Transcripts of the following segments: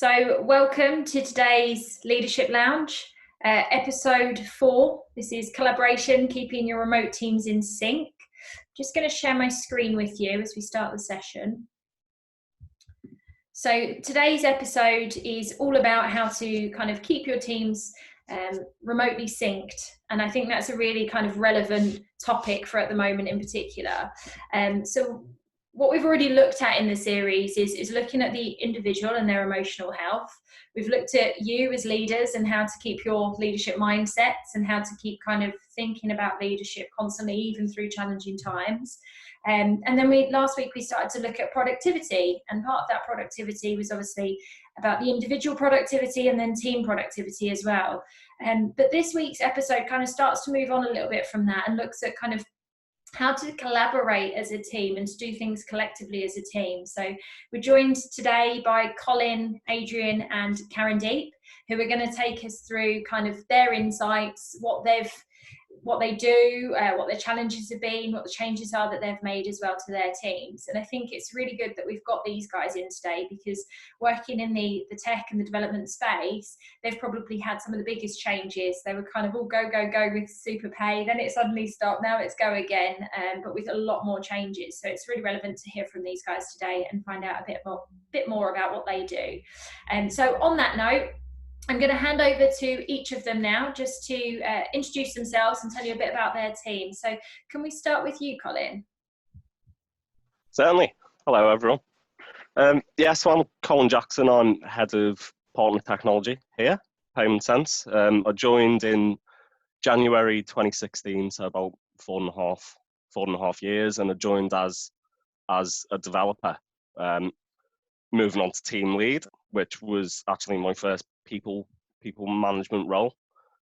So welcome to today's Leadership Lounge, episode 4. This is collaboration, keeping your remote teams in sync. Just going to share my screen with you as we start the session. So today's episode is all about how to kind of keep your teams remotely synced. And I think that's a really kind of relevant topic for at the moment in particular. So what we've already looked at in the series is looking at the individual and their emotional health. We've looked at you as leaders and how to keep your leadership mindsets and how to keep kind of thinking about leadership constantly, even through challenging times. And then last week we started to look at productivity, and part of that productivity was obviously about the individual productivity and then team productivity as well. But this week's episode kind of starts to move on a little bit from that and looks at kind of how to collaborate as a team and to do things collectively as a team. So we're joined today by Colin, Adrian and Karen Deep, who are going to take us through kind of their insights, what they do, what their challenges have been, what the changes are that they've made as well to their teams. And I think it's really good that we've got these guys in today, because working in the tech and the development space, they've probably had some of the biggest changes. They were kind of all go with super pay, then it suddenly stopped, now it's go again, but with a lot more changes. So it's really relevant to hear from these guys today and find out a bit more about what they do. And so on that note, I'm going to hand over to each of them now just to introduce themselves and tell you a bit about their team. So can we start with you, Colin? Certainly. Hello, everyone. So I'm Colin Jackson. I'm head of partner technology here, Payment Sense. I joined in January 2016, so about four and a half years, and I joined as a developer, moving on to team lead, which was actually my first people management role.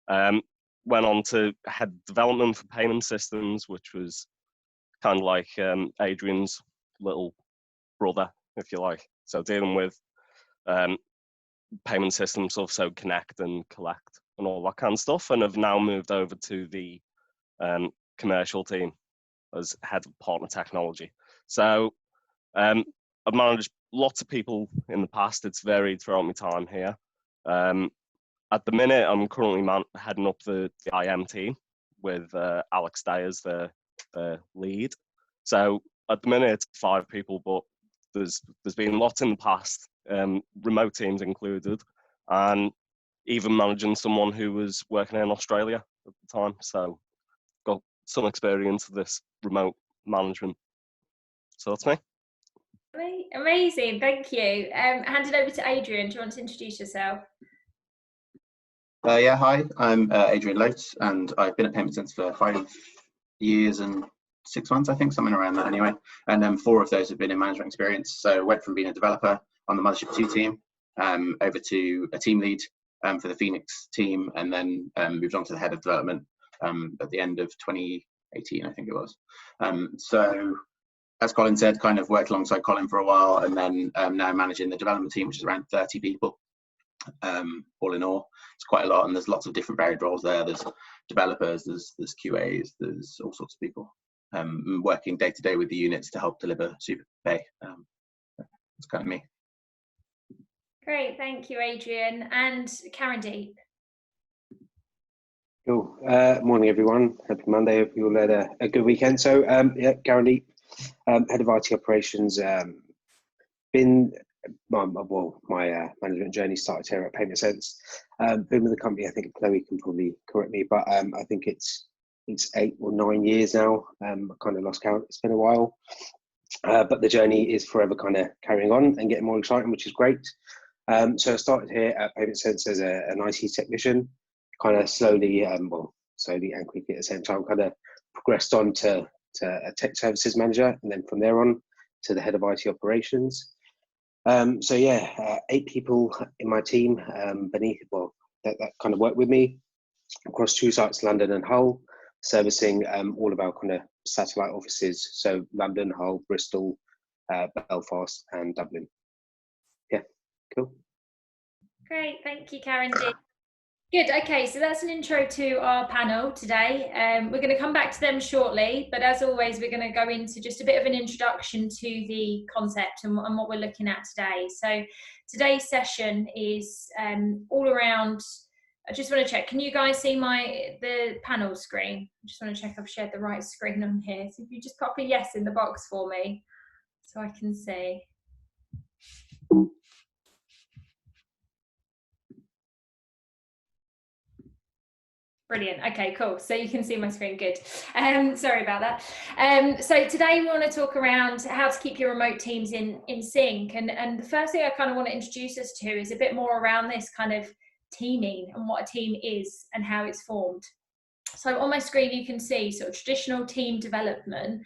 Went on to head development for payment systems, which was kind of like Adrian's little brother, if you like. So dealing with payment systems, stuff, so connect and collect and all that kind of stuff. And I've now moved over to the commercial team as head of partner technology. So I've managed lots of people in the past. It's varied throughout my time here. At the minute, I'm currently heading up the IM team with Alex Day as the lead. So at the minute, it's 5 people, but there's been lots in the past, remote teams included, and even managing someone who was working in Australia at the time. So got some experience of this remote management. So that's me. Amazing, thank you. Hand it over to Adrian. Do you want to introduce yourself? Hi, I'm Adrian Lotes, and I've been at Payment Sense for 5 years and 6 months, I think, something around that anyway. And 4 of those have been in management experience. So went from being a developer on the Mothership 2 team over to a team lead for the Phoenix team, and then moved on to the head of development at the end of 2018, I think it was. So as Colin said, kind of worked alongside Colin for a while, and then now managing the development team, which is around 30 people. All in all, it's quite a lot, and there's lots of different varied roles there. There's developers, there's QAs, there's all sorts of people working day to day with the units to help deliver super pay. That's kind of me. Great, thank you, Adrian. And Karen Deep. Cool. Morning, everyone. Happy Monday. Hope you all had a good weekend. So, Karen Deep, head of IT operations. My management journey started here at Payment Sense. Been with the company, I think Chloe can probably correct me, but I think it's 8 or 9 years now. I kind of lost count. It's been a while, but the journey is forever kind of carrying on and getting more exciting, which is great. So I started here at Payment Sense as an IT technician, kind of slowly and quickly at the same time, kind of progressed on to a tech services manager, and then from there on to the head of IT operations. 8 people in my team beneath, that kind of work with me across 2 sites, London and Hull, servicing all of our kind of satellite offices. So London, Hull, Bristol, Belfast and Dublin. Yeah, cool. Great, thank you, Karen Deep. Good. Okay, so that's an intro to our panel today. We're going to come back to them shortly, but as always, we're going to go into just a bit of an introduction to the concept and what we're looking at today. So today's session is all around. I just want to check. Can you guys see the panel screen? I just want to check I've shared the right screen on here. So if you just pop a yes in the box for me, so I can see. Brilliant. Okay, cool. So you can see my screen. Good. Sorry about that. So today we want to talk around how to keep your remote teams in sync. And the first thing I kind of want to introduce us to is a bit more around this kind of teaming and what a team is and how it's formed. So on my screen, you can see sort of traditional team development.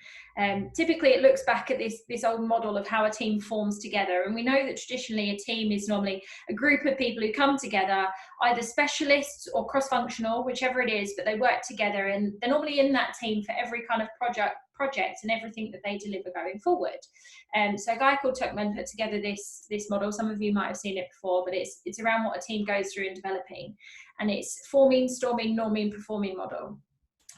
Typically, it looks back at this old model of how a team forms together. And we know that traditionally a team is normally a group of people who come together, either specialists or cross-functional, whichever it is, but they work together. And they're normally in that team for every kind of project and everything that they deliver going forward. So a guy called Tuckman put together this model. Some of you might have seen it before, but it's around what a team goes through in developing. And it's forming, storming, norming, performing model.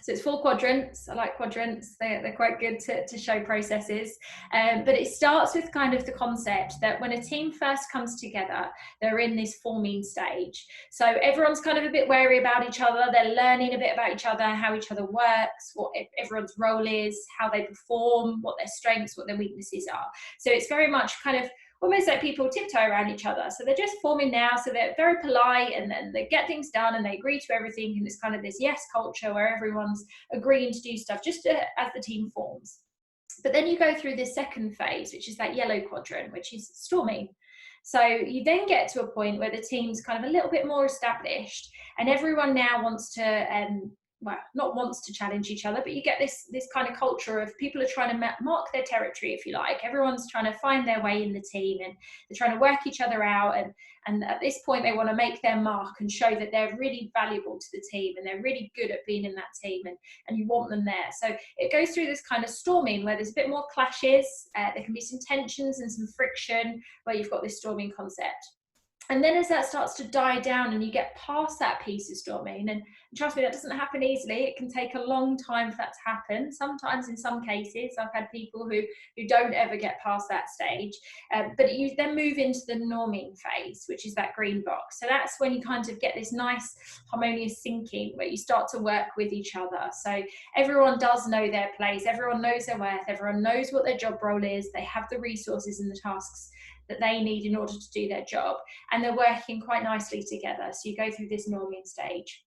So it's 4 quadrants. I like quadrants. They're quite good to show processes. But it starts with kind of the concept that when a team first comes together, they're in this forming stage. So everyone's kind of a bit wary about each other. They're learning a bit about each other, how each other works, what everyone's role is, how they perform, what their strengths, what their weaknesses are. So it's very much kind of almost like people tiptoe around each other. So they're just forming now, so they're very polite, and then they get things done and they agree to everything, and it's kind of this yes culture where everyone's agreeing to do stuff just as the team forms. But then you go through this second phase, which is that yellow quadrant, which is storming. So you then get to a point where the team's kind of a little bit more established, and everyone now wants to well, not wants to challenge each other, but you get this kind of culture of people are trying to mark their territory, if you like. Everyone's trying to find their way in the team, and they're trying to work each other out. And at this point, they want to make their mark and show that they're really valuable to the team and they're really good at being in that team, and you want them there. So it goes through this kind of storming where there's a bit more clashes. There can be some tensions and some friction where you've got this storming concept. And then as that starts to die down and you get past that piece of storming, and trust me, that doesn't happen easily. It can take a long time for that to happen. Sometimes in some cases, I've had people who don't ever get past that stage. But you then move into the norming phase, which is that green box. So that's when you kind of get this nice harmonious syncing where you start to work with each other. So everyone does know their place. Everyone knows their worth. Everyone knows what their job role is. They have the resources and the tasks that they need in order to do their job, and they're working quite nicely together. So you go through this norming stage,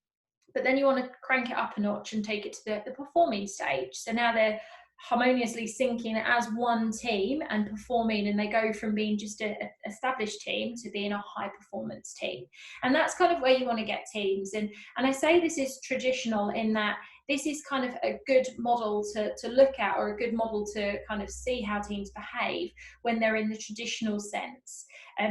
but then you want to crank it up a notch and take it to the performing stage. So now they're harmoniously syncing as one team and performing, and they go from being just an established team to being a high performance team. And that's kind of where you want to get teams. And I say this is traditional in that this is kind of a good model to look at, or a good model to kind of see how teams behave when they're in the traditional sense.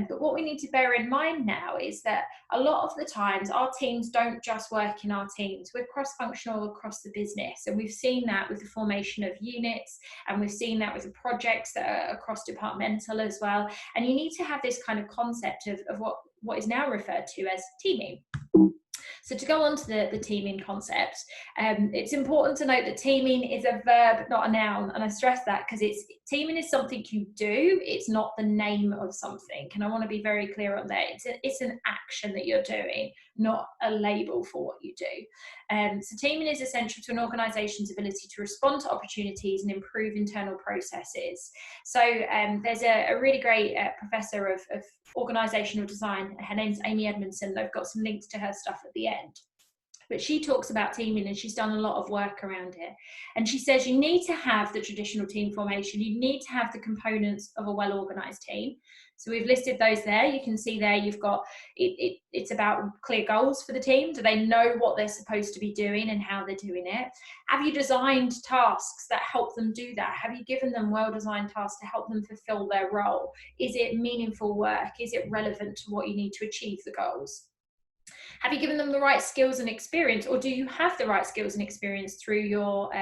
But what we need to bear in mind now is that a lot of the times our teams don't just work in our teams. We're cross-functional across the business, and we've seen that with the formation of units, and we've seen that with the projects that are across departmental as well. And you need to have this kind of concept of what is now referred to as teaming. So to go on to the teaming concept, it's important to note that teaming is a verb, not a noun. And I stress that because teaming is something you do. It's not the name of something. And I want to be very clear on that. It's an action that you're doing, not a label for what you do. So teaming is essential to an organisation's ability to respond to opportunities and improve internal processes. So there's a really great professor of organisational design. Her name's Amy Edmondson. I've got some links to her stuff at the end. But she talks about teaming, and she's done a lot of work around it. And she says you need to have the traditional team formation. You need to have the components of a well-organised team. So we've listed those there. You can see there you've got, it's about clear goals for the team. Do they know what they're supposed to be doing and how they're doing it? Have you designed tasks that help them do that? Have you given them well-designed tasks to help them fulfill their role? Is it meaningful work? Is it relevant to what you need to achieve the goals? Have you given them the right skills and experience, or do you have the right skills and experience through your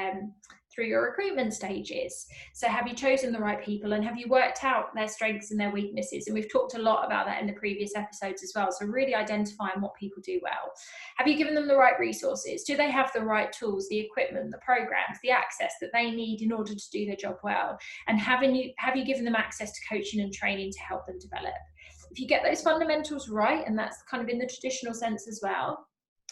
through your recruitment stages. So have you chosen the right people, and have you worked out their strengths and their weaknesses? And we've talked a lot about that in the previous episodes as well. So really identifying what people do well. Have you given them the right resources? Do they have the right tools, the equipment, the programs, the access that they need in order to do their job well? And have you given them access to coaching and training to help them develop? If you get those fundamentals right, and that's kind of in the traditional sense as well,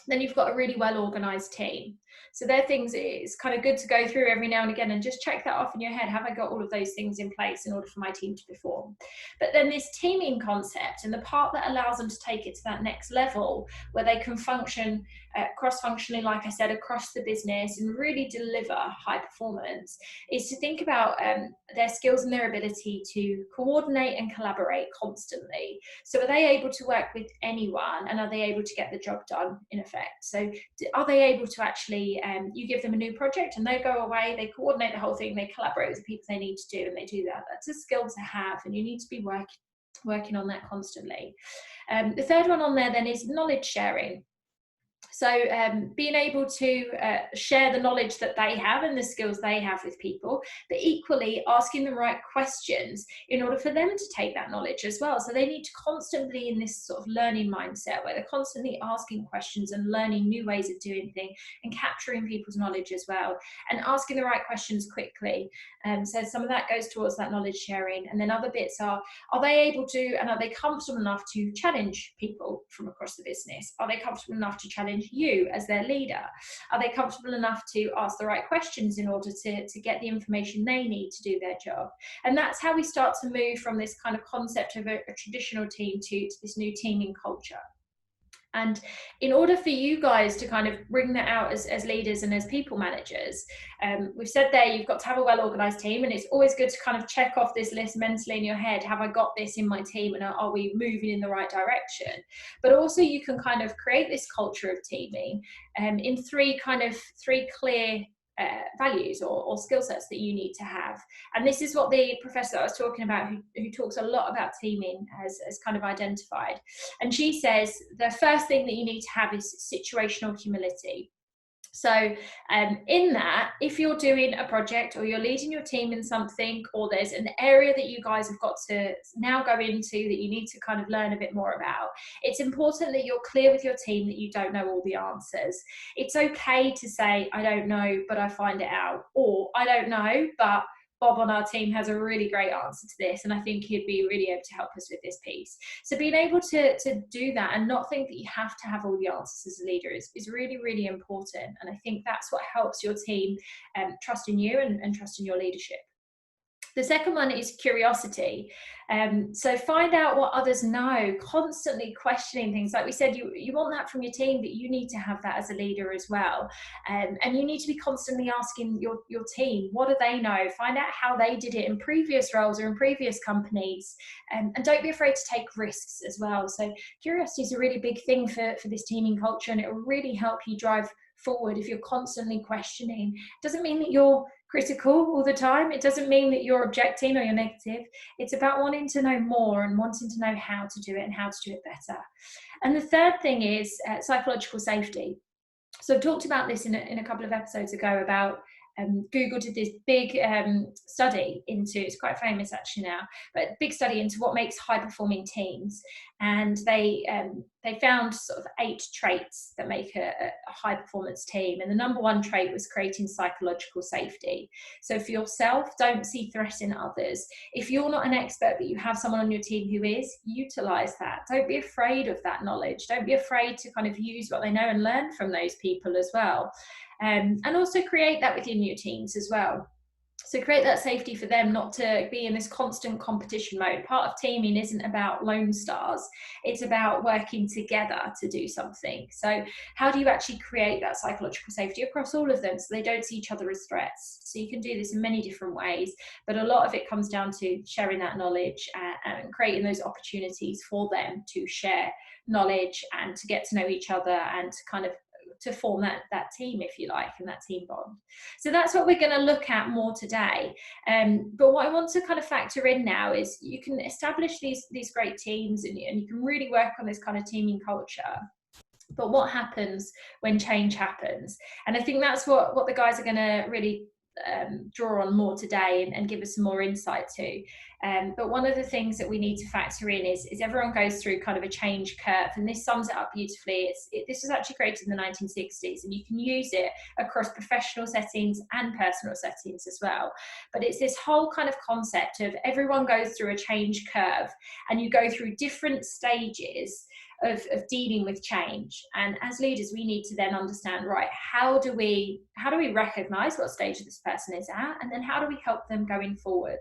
then you've got a really well organized team. So they're things it's kind of good to go through every now and again and just check that off in your head. Have I got all of those things in place in order for my team to perform? But then this teaming concept, and the part that allows them to take it to that next level where they can function cross-functionally, like I said, across the business and really deliver high performance, is to think about their skills and their ability to coordinate and collaborate constantly. So are they able to work with anyone, and are they able to get the job done in effect? So are they able to actually, you give them a new project and they go away, they coordinate the whole thing, they collaborate with the people they need to do, and they do that. That's a skill to have, and you need to be working on that constantly. The third one on there then is knowledge sharing. So being able to share the knowledge that they have and the skills they have with people, but equally asking the right questions in order for them to take that knowledge as well. So they need to constantly be in this sort of learning mindset where they're constantly asking questions and learning new ways of doing things and capturing people's knowledge as well, and asking the right questions quickly. So some of that goes towards that knowledge sharing. And then other bits are they able to, and are they comfortable enough to challenge people from across the business? Are they comfortable enough to challenge you as their leader? Are they comfortable enough to ask the right questions in order to get the information they need to do their job? And that's how we start to move from this kind of concept of a traditional team to this new teaming culture. And in order for you guys to kind of bring that out as leaders and as people managers, we've said there you've got to have a well-organized team, and it's always good to kind of check off this list mentally in your head. Have I got this in my team, and are we moving in the right direction? But also you can kind of create this culture of teaming in three clear values or skill sets that you need to have. And this is what the professor I was talking about, who talks a lot about teaming, has kind of identified. And she says the first thing that you need to have is situational humility. So in that, if you're doing a project or you're leading your team in something, or there's an area that you guys have got to now go into that you need to kind of learn a bit more about, it's important that you're clear with your team that you don't know all the answers. It's okay to say, I don't know, but I find it out, or I don't know, but Bob on our team has a really great answer to this, and I think he'd be really able to help us with this piece. So being able to do that and not think that you have to have all the answers as a leader is really, really important. And I think that's what helps your team trust in you and trust in your leadership. The second one is curiosity. So find out what others know, constantly questioning things. Like we said, you want that from your team, but you need to have that as a leader as well. And you need to be constantly asking your team, what do they know? Find out how they did it in previous roles or in previous companies. And don't be afraid to take risks as well. So curiosity is a really big thing for this teaming culture, and it will really help you drive forward if you're constantly questioning. It doesn't mean that you're critical all the time. It doesn't mean that you're objecting or you're negative. It's about wanting to know more and wanting to know how to do it and how to do it better. And the third thing is psychological safety. So I've talked about this in a couple of episodes ago about Google did this big study into, it's quite famous actually now, but big study into what makes high performing teams. And they found sort of 8 traits that make a high performance team. And the number one trait was creating psychological safety. So for yourself, don't see threat in others. If you're not an expert, but you have someone on your team who is, utilize that. Don't be afraid of that knowledge. Don't be afraid to kind of use what they know and learn from those people as well. And also create that within your teams as well. So create that safety for them not to be in this constant competition mode. Part of teaming isn't about lone stars. It's about working together to do something. So how do you actually create that psychological safety across all of them so they don't see each other as threats? So you can do this in many different ways, but a lot of it comes down to sharing that knowledge and creating those opportunities for them to share knowledge and to get to know each other and to kind of to form that team, if you like, and that team bond. So that's what we're going to look at more today. But what I want to kind of factor in now is you can establish these great teams and you can really work on this kind of teaming culture. But what happens when change happens? And I think that's what the guys are going to really draw on more today and give us some more insight to. But one of the things that we need to factor in is everyone goes through kind of a change curve, and this sums it up beautifully. This was actually created in the 1960s, and you can use it across professional settings and personal settings as well. But it's this whole kind of concept of everyone goes through a change curve, and you go through different stages of dealing with change. And as leaders, we need to then understand, right, how do we recognize what stage this person is at, and then how do we help them going forward?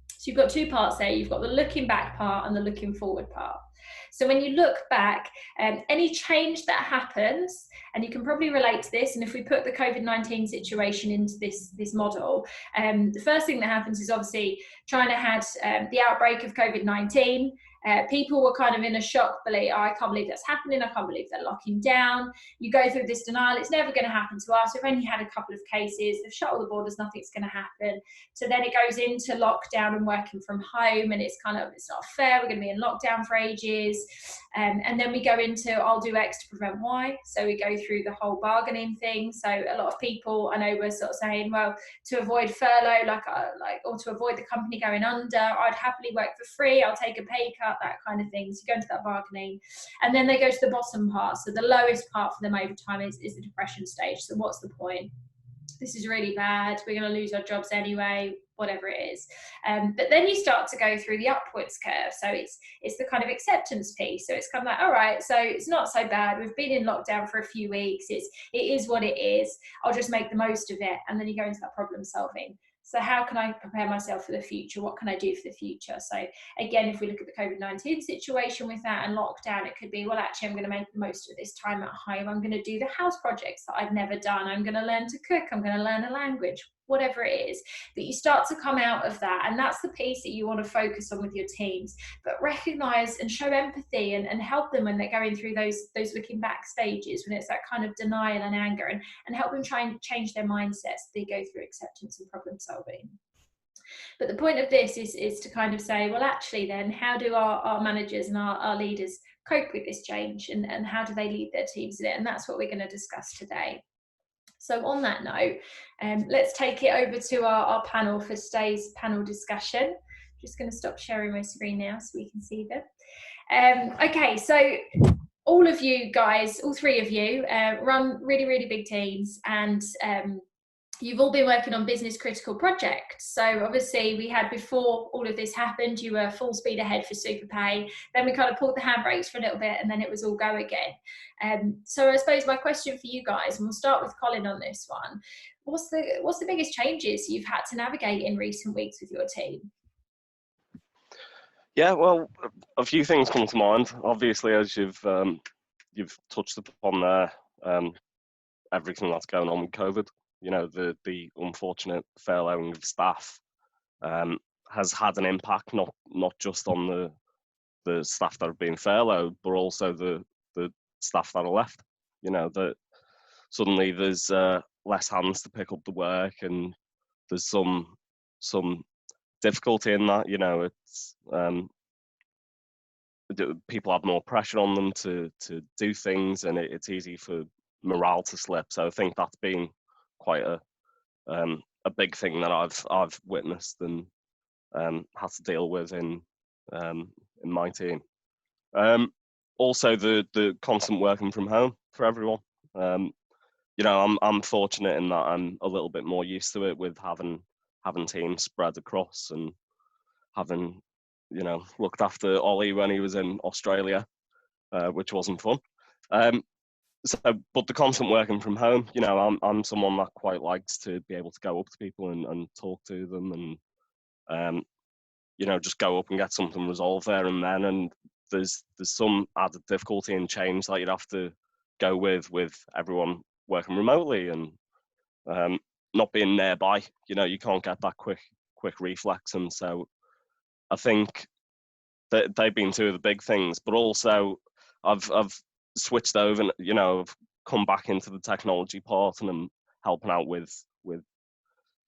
So you've got two parts there. You've got the looking back part and the looking forward part. So when you look back, any change that happens, and you can probably relate to this, and if we put the COVID-19 situation into this model, the first thing that happens is obviously China had the outbreak of COVID-19. People were kind of in a shock, believe, oh, I can't believe that's happening, I can't believe they're locking down. You go through this denial, it's never going to happen to us. We've only had a couple of cases, they've shut all the borders, nothing's going to happen. So then it goes into lockdown and working from home, and it's not fair, we're going to be in lockdown for ages. And then we go into, I'll do X to prevent Y. So we go through the whole bargaining thing. So a lot of people, I know, were sort of saying, well, to avoid furlough, or to avoid the company going under, I'd happily work for free, I'll take a pay cut, that kind of thing. So you go into that bargaining, and then they go to the bottom part. So the lowest part for them over time is the depression stage. So what's the point? This is really bad, we're going to lose our jobs anyway, whatever it is. But then you start to go through the upwards curve. So it's the kind of acceptance piece. So it's kind of like, all right, so it's not so bad, we've been in lockdown for a few weeks, it is what it is, I'll just make the most of it. And then you go into that problem solving. So how can I prepare myself for the future? What can I do for the future? So again, if we look at the COVID-19 situation with that and lockdown, it could be, well, actually, I'm going to make the most of this time at home. I'm going to do the house projects that I've never done. I'm going to learn to cook. I'm going to learn a language, whatever it is. But you start to come out of that. And that's the piece that you want to focus on with your teams. But recognize and show empathy and help them when they're going through those looking back stages, when it's that kind of denial and anger, and help them try and change their mindsets as they go through acceptance and problem solving. But the point of this is to kind of say, well, actually then, how do our managers and our leaders cope with this change, and how do they lead their teams in it? And that's what we're going to discuss today. So on that note, let's take it over to our panel for today's panel discussion. Just going to stop sharing my screen now so we can see them. Okay, so all of you guys, all three of you, run really, really big teams, and you've all been working on business critical projects. So obviously we had, before all of this happened, you were full speed ahead for super pay. Then we kind of pulled the handbrakes for a little bit, and then it was all go again. So I suppose my question for you guys, and we'll start with Colin on this one, what's the biggest changes you've had to navigate in recent weeks with your team? Yeah, well, a few things come to mind. Obviously, as you've touched upon there, everything that's going on with COVID. You know, the unfortunate furloughing of staff has had an impact, not just on the staff that have been furloughed, but also the staff that are left. You know, that suddenly there's less hands to pick up the work, and there's some difficulty in that. You know, it's people have more pressure on them to do things, and it's easy for morale to slip. So I think that's been quite a big thing that I've witnessed and had to deal with in my team. Also, the constant working from home for everyone. You know, I'm fortunate in that I'm a little bit more used to it, with having teams spread across, and having, you know, looked after Ollie when he was in Australia, which wasn't fun. So, but the constant working from home, you know, I'm someone that quite likes to be able to go up to people and talk to them, and you know, just go up and get something resolved there and then. And there's some added difficulty in change that you'd have to go with everyone working remotely and not being nearby. You know, you can't get that quick reflex, and so I think that they've been two of the big things. But also, I've switched over, you know, I've come back into the technology part, and I'm helping out with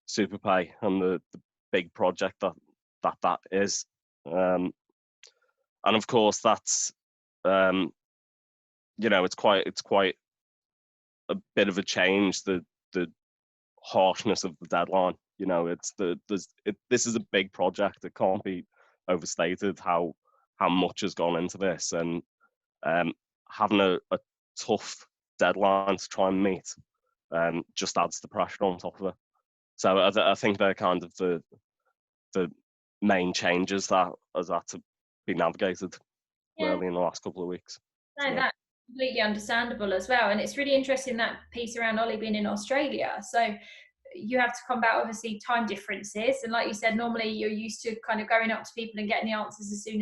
SuperPay and the big project that is. And of course, that's you know, it's quite a bit of a change, the harshness of the deadline. You know, this is a big project. It can't be overstated how much has gone into this, and having a tough deadline to try and meet just adds the pressure on top of it. So I think they're kind of the main changes that has had to be navigated really in the last couple of weeks. No, that's completely understandable as well. And it's really interesting, that piece around Ollie being in Australia. So you have to combat obviously time differences, and like you said, normally you're used to kind of going up to people and getting the answers as soon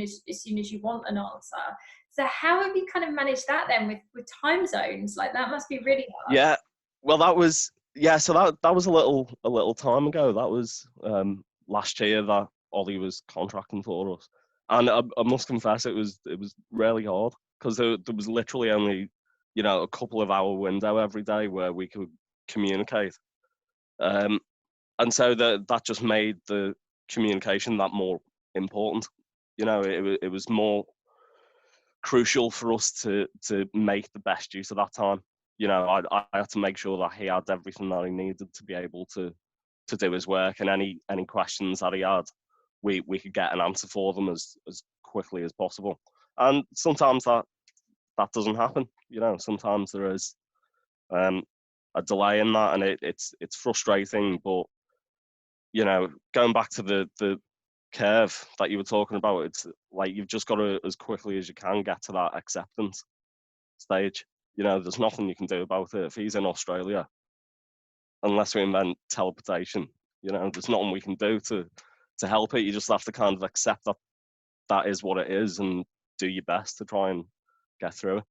as you want an answer. So how have you kind of managed that then with time zones? Like, that must be really hard. Yeah, well, that was so that was a little time ago. That was last year that Ollie was contracting for us, and I must confess it was really hard, because there was literally only, you know, a couple of hour window every day where we could communicate. And so that just made the communication that more important. You know, it was more crucial for us to make the best use of that time. You know, I had to make sure that he had everything that he needed to be able to do his work, and any questions that he had, we could get an answer for them as quickly as possible. And sometimes that doesn't happen. You know, sometimes there is a delay in that, and it's frustrating. But, you know, going back to the curve that you were talking about, it's like you've just got to, as quickly as you can, get to that acceptance stage. You know, there's nothing you can do about it. If he's in Australia, unless we invent teleportation, you know, there's nothing we can do to help it. You just have to kind of accept that is what it is, and do your best to try and get through it.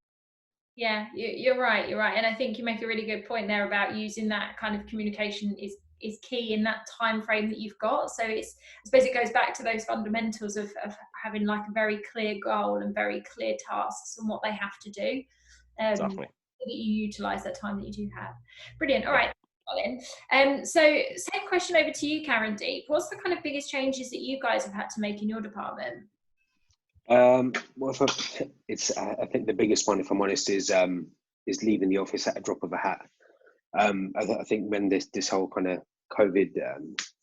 Yeah, you're right. And I think you make a really good point there about using that kind of communication is key in that time frame that you've got. So I suppose it goes back to those fundamentals of having like a very clear goal and very clear tasks and what they have to do. Exactly. So that you utilise that time that you do have. Brilliant. All right, Colin. So same question over to you, Karen Deep. What's the kind of biggest changes that you guys have had to make in your department? Well, I think the biggest one, if I'm honest, is leaving the office at a drop of a hat. I think when this whole kind of COVID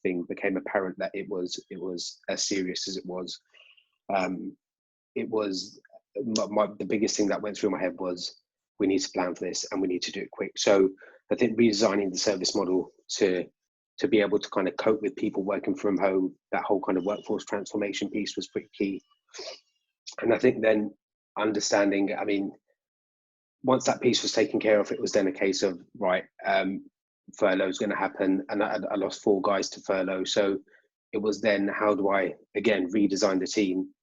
thing became apparent that it was as serious as it was the biggest thing that went through my head was, we need to plan for this and we need to do it quick. So I think redesigning the service model to be able to kind of cope with people working from home, that whole kind of workforce transformation piece was pretty key. And I think then understanding, I mean, once that piece was taken care of, it was then a case of, right, furlough is going to happen. And I lost 4 guys to furlough. So it was then, how do I, again, redesign the team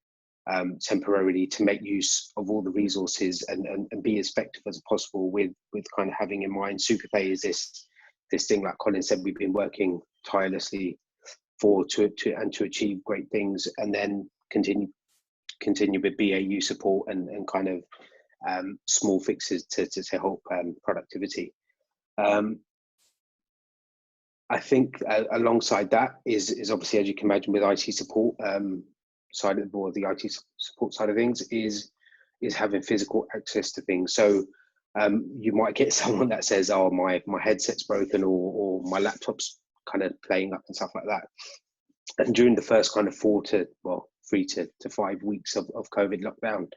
temporarily to make use of all the resources and be as effective as possible with kind of having in mind SuperPay is this thing, like Colin said, we've been working tirelessly to achieve great things, and then continue with BAU support and kind of small fixes to help productivity. I think alongside that is obviously, as you can imagine, with IT support side of the board, the IT support side of things is having physical access to things. So you might get someone that says, "Oh, my headset's broken," or my laptop's kind of playing up and stuff like that. And during the first kind of 3 to 5 weeks of COVID lockdown,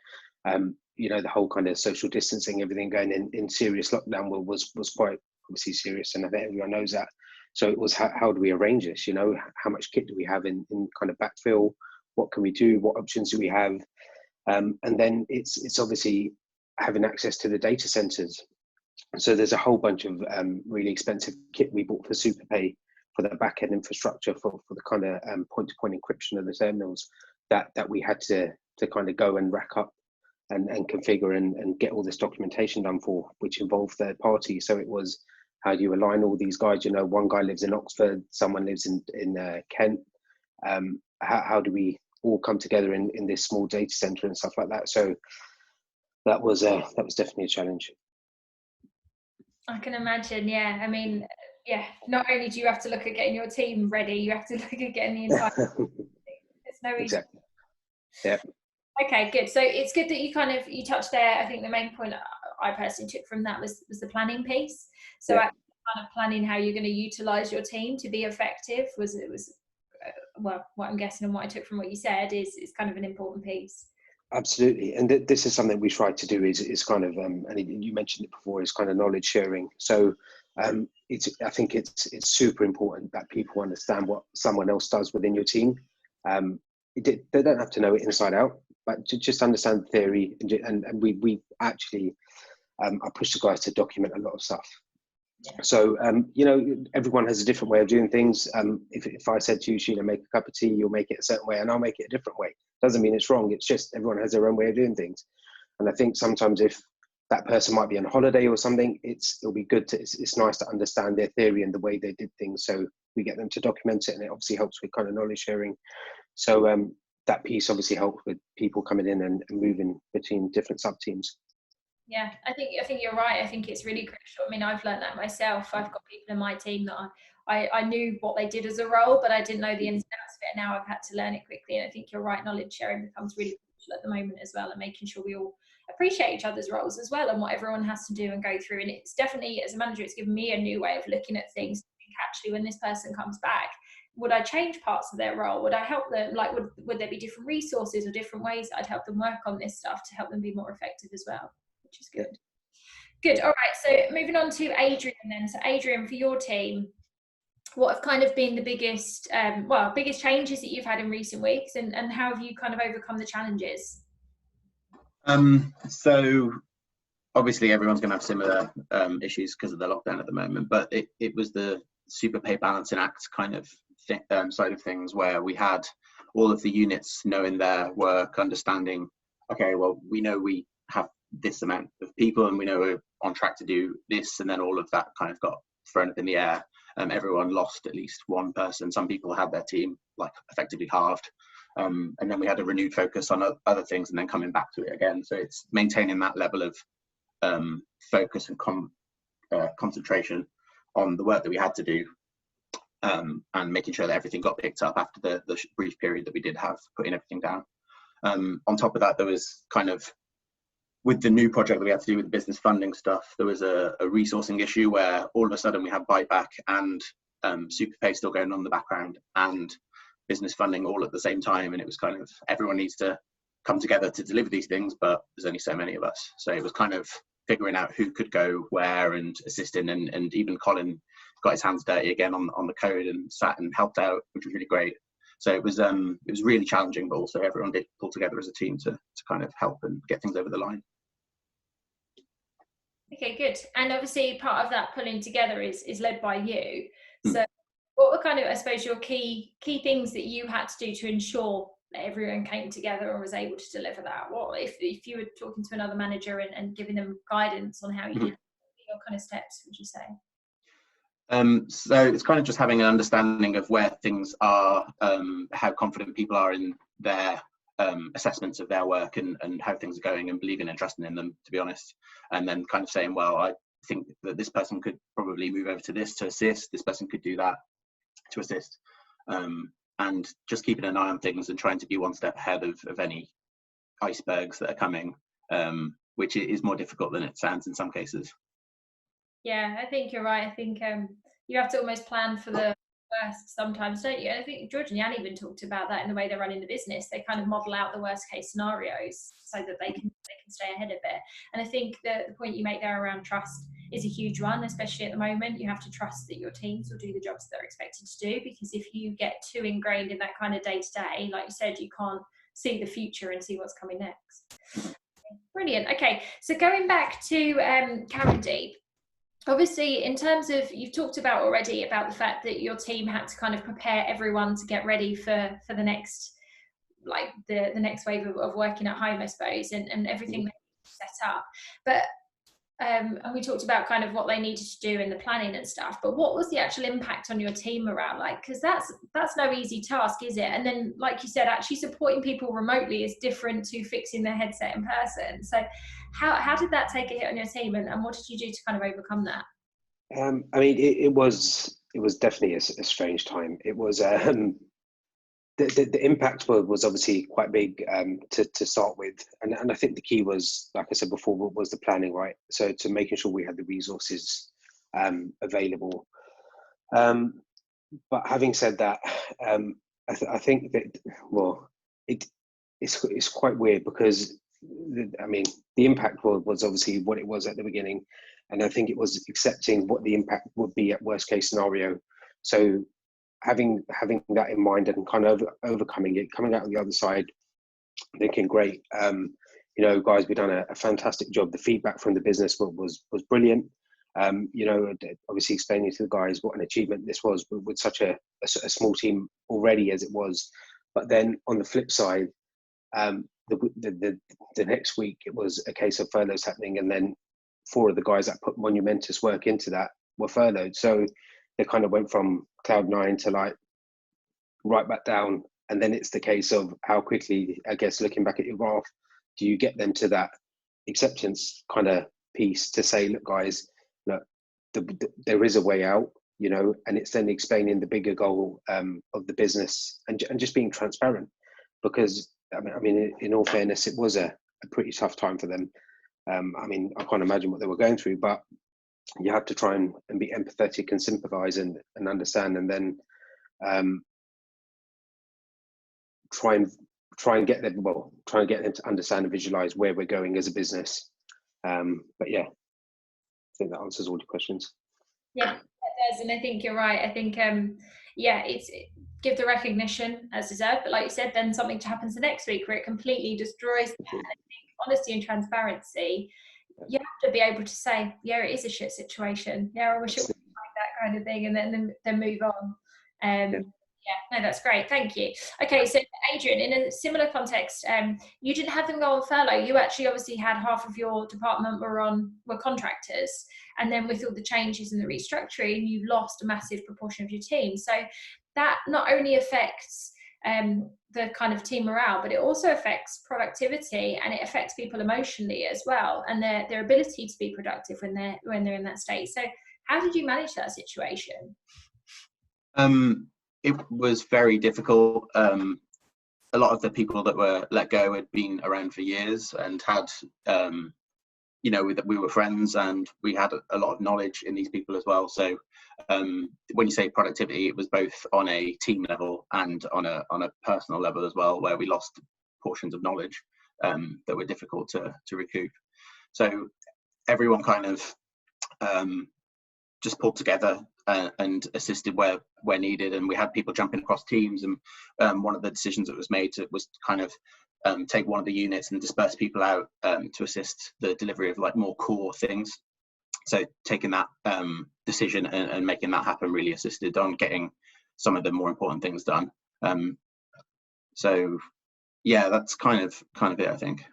you know, the whole kind of social distancing, everything going in serious lockdown was quite obviously serious, and I think everyone knows that. So it was, how do we arrange this? You know, how much kit do we have in kind of backfill? What can we do? What options do we have? And then it's obviously having access to the data centers. So there's a whole bunch of really expensive kit we bought for SuperPay for the back-end infrastructure for the kind of point-to-point encryption of the terminals that we had to kind of go and rack up and configure and get all this documentation done for, which involved third parties. So it was, how do you align all these guys? You know, one guy lives in Oxford, someone lives in Kent. How do we all come together in this small data center and stuff like that? So that was definitely a challenge. I can imagine. Yeah, I mean, yeah. Not only do you have to look at getting your team ready, you have to look at getting the entire. It's no easy. Exactly. Yeah. Okay, good. So it's good that you touched there. I think the main point I personally took from that was the planning piece. So yeah. kind of planning how you're going to utilize your team to be effective well, what I'm guessing and what I took from what you said is kind of an important piece. Absolutely, and this is something we try to do is kind of and you mentioned it before, is kind of knowledge sharing. So I think it's super important that people understand what someone else does within your team. They don't have to know it inside out, but to just understand the theory, and we actually I push the guys to document a lot of stuff. Yeah. So everyone has a different way of doing things. If I said to you, Sheila, make a cup of tea, you'll make it a certain way, and I'll make it a different way. Doesn't mean it's wrong. It's just everyone has their own way of doing things. And I think sometimes if that person might be on holiday or something, it'll be good it's nice to understand their theory and the way they did things. So we get them to document it, and it obviously helps with kind of knowledge sharing. So that piece obviously helps with people coming in and moving between different sub teams. Yeah, I think you're right. I think it's really crucial. I mean, I've learned that myself. I've got people in my team that I knew what they did as a role, but I didn't know the ins and outs of it. Now I've had to learn it quickly, and I think you're right. Knowledge sharing becomes really crucial at the moment as well, and making sure we all appreciate each other's roles as well and what everyone has to do and go through. And it's definitely, as a manager, it's given me a new way of looking at things. I think actually, when this person comes back, would I change parts of their role? Would I help them? Like, would there be different resources or different ways that I'd help them work on this stuff to help them be more effective as well? Which is good. Good. All right. So moving on to Adrian then. So Adrian, for your team, what have kind of been the biggest changes that you've had in recent weeks, and how have you kind of overcome the challenges? So obviously everyone's going to have similar issues because of the lockdown at the moment, but it was the super pay balancing act kind of side of things, where we had all of the units knowing their work, understanding, okay, well, we know we have this amount of people and we know we're on track to do this, and then all of that kind of got thrown up in the air. Everyone lost at least one person. Some people had their team like effectively halved, and then we had a renewed focus on other things and then coming back to it again. So it's maintaining that level of focus and concentration on the work that we had to do, and making sure that everything got picked up after the brief period that we did have, putting everything down. On top of that, there was kind of, with the new project that we had to do with the business funding stuff, there was a resourcing issue where all of a sudden we had buyback and super pay still going on in the background and business funding all at the same time. And it was kind of, everyone needs to come together to deliver these things, but there's only so many of us. So it was kind of figuring out who could go where and assisting, and even Colin got his hands dirty again on the code and sat and helped out, which was really great. So it was really challenging, but also everyone did pull together as a team to kind of help and get things over the line. Okay, good. And obviously part of that pulling together is led by you. So what were kind of, I suppose, your key things that you had to do to ensure that everyone came together and was able to deliver that? What if you were talking to another manager and giving them guidance on how you did your kind of steps, would you say? So it's kind of just having an understanding of where things are, how confident people are in their assessments of their work and how things are going, and believing and trusting in them, to be honest. And then kind of saying, well, I think that this person could probably move over to this to assist, this person could do that to assist, and just keeping an eye on things and trying to be one step ahead of any icebergs that are coming, which is more difficult than it sounds in some cases. Yeah, I think you're right. I think you have to almost plan for the worst sometimes, don't you? And I think George and Jan even talked about that in the way they're running the business. They kind of model out the worst case scenarios so that they can stay ahead of it. And I think the point you make there around trust is a huge one, especially at the moment. You have to trust that your teams will do the jobs they're expected to do, because if you get too ingrained in that kind of day-to-day, like you said, you can't see the future and see what's coming next. Brilliant. Okay, so going back to Karen Deep, obviously, in terms of, you've talked about already about the fact that your team had to kind of prepare everyone to get ready for the next, like the next wave of working at home, I suppose, and everything they set up. But and we talked about kind of what they needed to do in the planning and stuff. But what was the actual impact on your team around, like, because that's no easy task, is it? And then, like you said, actually supporting people remotely is different to fixing their headset in person. So how did that take a hit on your team, and what did you do to kind of overcome that? I mean, it was definitely a strange time. It was the impact was obviously quite big to start with, and I think the key was, like I said before, was the planning, right? So to making sure we had the resources available. But having said that, I think that, well, it's quite weird because the impact was obviously what it was at the beginning, and I think it was accepting what the impact would be at worst case scenario. So having that in mind and kind of overcoming it, coming out on the other side, thinking, great, guys, we've done a fantastic job. The feedback from the business was brilliant. Obviously explaining to the guys what an achievement this was with such a small team already as it was. But then on the flip side, the next week it was a case of furloughs happening, and then 4 of the guys that put monumentous work into that were furloughed. So they kind of went from cloud 9 to like right back down. And then it's the case of how quickly, I guess, looking back at your graph, do you get them to that acceptance kind of piece to say, look, guys, look, there is a way out, and it's then explaining the bigger goal of the business and just being transparent. Because, in all fairness, it was a pretty tough time for them. I can't imagine what they were going through, but you have to try and be empathetic and sympathize and understand, and then try and get them to understand and visualize where we're going as a business. But yeah, I think that answers all your questions. Yeah, it does, and I think you're right. I think it's give the recognition as deserved, but like you said, then something happens the next week where it completely destroys that. And I think honesty and transparency, you have to be able to say, yeah, it is a shit situation. Yeah, I wish it was like that kind of thing, and then move on. Yeah, no, that's great. Thank you. Okay, so Adrian, in a similar context, you didn't have them go on furlough. You actually obviously had half of your department were contractors, and then with all the changes and the restructuring, you lost a massive proportion of your team. So that not only affects the kind of team morale, but it also affects productivity, and it affects people emotionally as well, and their ability to be productive when they're in that state. So how did you manage that situation? It was very difficult. A lot of the people that were let go had been around for years and had, we were friends, and we had a lot of knowledge in these people as well. So when you say productivity, it was both on a team level and on a personal level as well, where we lost portions of knowledge that were difficult to recoup. So everyone kind of just pulled together and assisted where needed, and we had people jumping across teams. And one of the decisions that was made was kind of take one of the units and disperse people out to assist the delivery of like more core things. So taking that decision and making that happen really assisted on getting some of the more important things done. So yeah, that's kind of it, I think.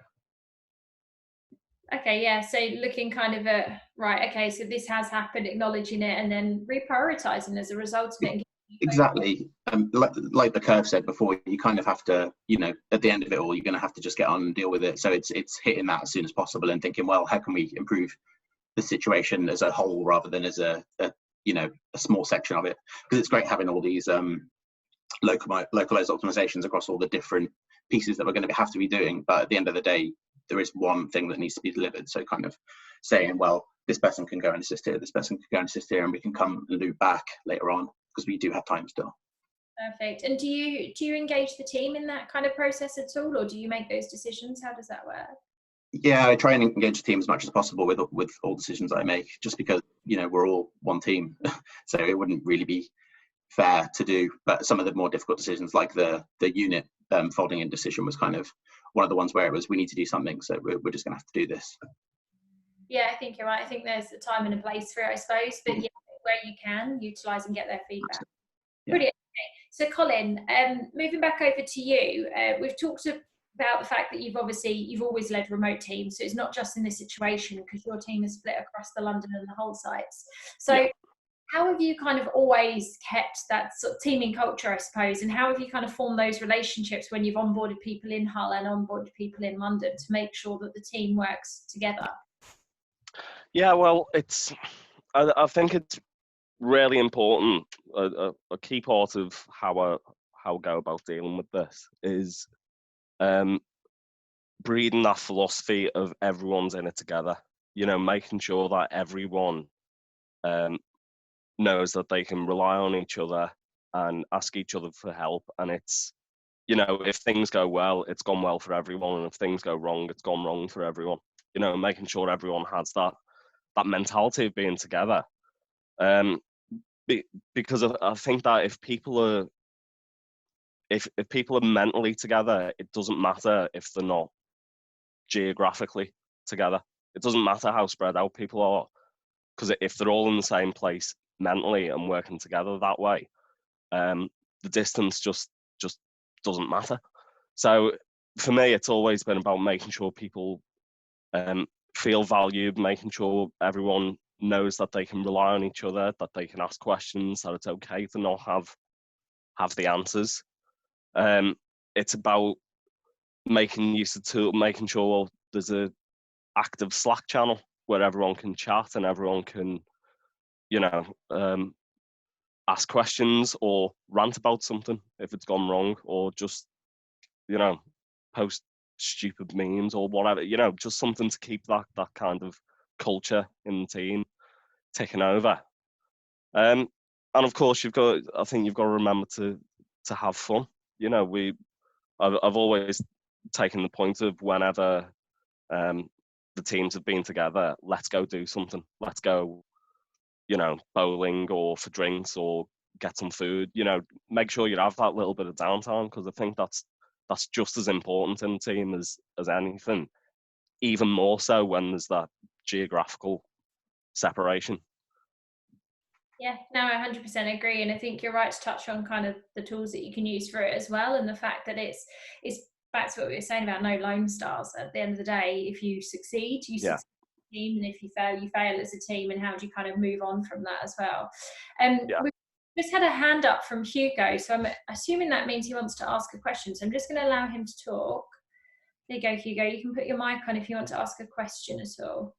Okay, yeah, so looking kind of at, right, okay, so this has happened, acknowledging it, and then reprioritizing as a result of it. Exactly. Like the curve said before, you kind of have to, at the end of it all, you're going to have to just get on and deal with it. So it's hitting that as soon as possible and thinking, well, how can we improve the situation as a whole rather than as a small section of it? Because it's great having all these localized optimizations across all the different pieces that we're going to have to be doing, but at the end of the day, there is one thing that needs to be delivered. So kind of saying, well, this person can go and assist here, this person can go and assist here, and we can come and loop back later on because we do have time still. Perfect. And do you engage the team in that kind of process at all, or do you make those decisions? How does that work? Yeah, I try and engage the team as much as possible with all decisions I make, just because we're all one team, so it wouldn't really be fair to do. But some of the more difficult decisions, like the unit folding in decision, was kind of one of the ones where it was, we need to do something, so we're just going to have to do this. Yeah, I think you're right. I think there's a time and a place for it, I suppose, but yeah, where you can utilise and get their feedback. Yeah. Brilliant. Okay. So Colin, moving back over to you, we've talked about the fact that you've always led remote teams, so it's not just in this situation because your team is split across the London and the Hull sites. So yeah. How have you kind of always kept that sort of teaming culture, I suppose, and how have you kind of formed those relationships when you've onboarded people in Hull and onboarded people in London to make sure that the team works together? Yeah, well, I think it's really important. A key part of how I go about dealing with this is breeding that philosophy of everyone's in it together. Making sure that everyone knows that they can rely on each other and ask each other for help. And it's, you know, if things go well, it's gone well for everyone, and if things go wrong, it's gone wrong for everyone. You know, making sure everyone has that mentality of being together. Because I think that if people are mentally together, it doesn't matter if they're not geographically together. It doesn't matter how spread out people are, because if they're all in the same place mentally and working together that way, the distance just doesn't matter. So for me, it's always been about making sure people feel valued, making sure everyone knows that they can rely on each other, that they can ask questions, that it's okay to not have the answers. It's about making use of tool, making sure there's a active Slack channel where everyone can chat and everyone can, you know, ask questions or rant about something if it's gone wrong, or just, you know, post stupid memes or whatever, you know, just something to keep that kind of culture in the team ticking over. And of course, I think you've got to remember to have fun. You know, I've always taken the point of whenever the teams have been together, let's go do something. Let's go, you know, bowling or for drinks or get some food. You know, make sure you have that little bit of downtime, because I think that's just as important in the team as anything. Even more so when there's that geographical separation. Yeah, no, I 100% agree, and I think you're right to touch on kind of the tools that you can use for it as well, and the fact that it's back to what we were saying about no lone stars. At the end of the day, if you succeed, you succeed as a team, and if you fail as a team, and how do you kind of move on from that as well? We've just had a hand up from Hugo, so I'm assuming that means he wants to ask a question, so I'm just going to allow him to talk. There you go, Hugo, you can put your mic on if you want to ask a question at all.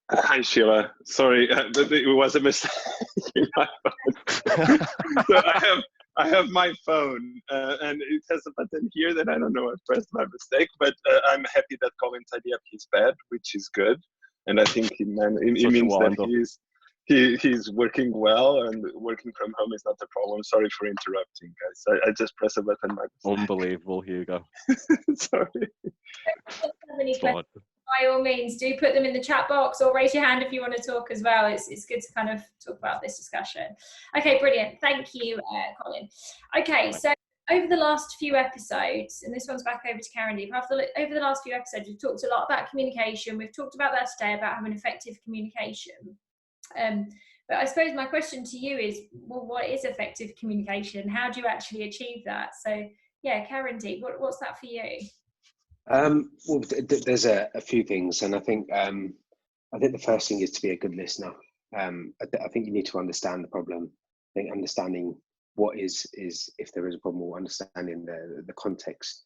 Hi, Sheila. Sorry, it was a mistake. So I have my phone, and it has a button here that I don't know I pressed by mistake, but I'm happy that Colin's idea of his bed, which is good, and I think it means that he's working well, and working from home is not a problem. Sorry for interrupting, guys. I just pressed a button by mistake. Unbelievable, Hugo. Sorry. By all means, do put them in the chat box or raise your hand if you want to talk as well. It's good to kind of talk about this discussion. Okay, brilliant. Thank you, Colin. Okay, so over the last few episodes, and this one's back over to Karen Deep, over the last few episodes, we've talked a lot about communication. We've talked about that today, about having effective communication. But I suppose my question to you is, well, what is effective communication? How do you actually achieve that? So, yeah, Karen Deep, what's that for you? Well, there's a few things, and I think the first thing is to be a good listener. I think you need to understand the problem. I think understanding what is if there is a problem, or understanding the context,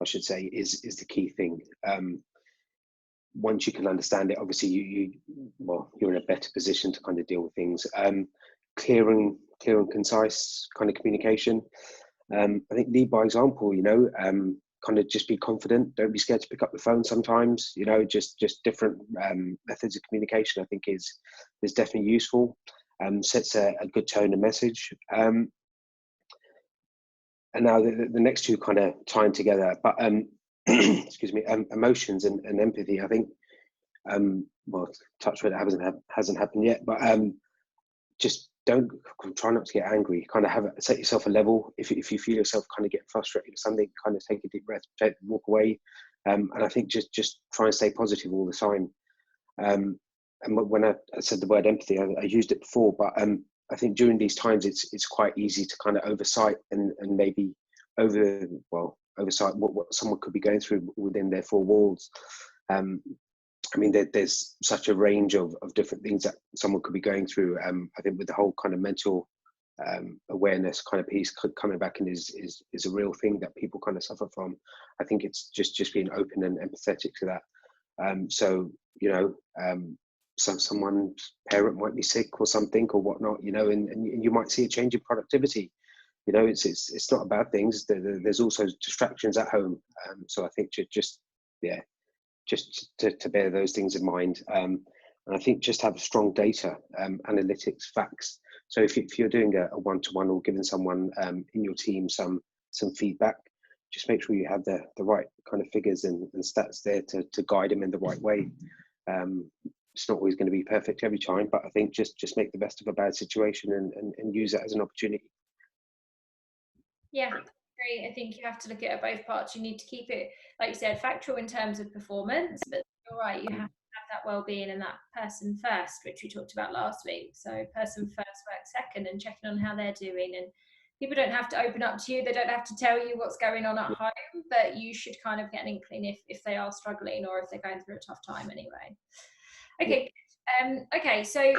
I should say, is the key thing. Once you can understand it, obviously you're in a better position to kind of deal with things. Clear and concise kind of communication. I think lead by example. You know. Kind of just be confident. Don't be scared to pick up the phone sometimes. You know, just different methods of communication, I think is definitely useful. Sets a good tone and message. And now the next two kind of tying together, but excuse me, emotions and empathy. I think well, touch wood, it hasn't happened yet, but just try not to get angry. Kind of set yourself a level. If you feel yourself kind of getting frustrated with something, kind of take a deep breath, walk away. And I think just try and stay positive all the time. And when I said the word empathy, I used it before, but I think during these times it's quite easy to kind of oversight and maybe oversight what someone could be going through within their four walls. I mean, there's such a range of different things that someone could be going through. I think with the whole kind of mental awareness kind of piece coming back in is a real thing that people kind of suffer from. I think it's just being open and empathetic to that. So, you know, someone's parent might be sick or something or whatnot, you know, and you might see a change in productivity. You know, it's not about things. There's also distractions at home. So I think just just to bear those things in mind. And I think just have strong data, analytics, facts. So if you're doing a one-to-one or giving someone in your team some feedback, just make sure you have the right kind of figures and stats there to guide them in the right way. It's not always going to be perfect every time, but I think just make the best of a bad situation and use that as an opportunity. Yeah, great. I think you have to look at both parts. You need to keep it, like you said, factual in terms of performance, but you're right, you have to have that well-being and that person first, which we talked about last week. So person first, work second, and checking on how they're doing. And people don't have to open up to you. They don't have to tell you what's going on at home, but you should kind of get an inkling if they are struggling or if they're going through a tough time anyway. Okay. Okay, so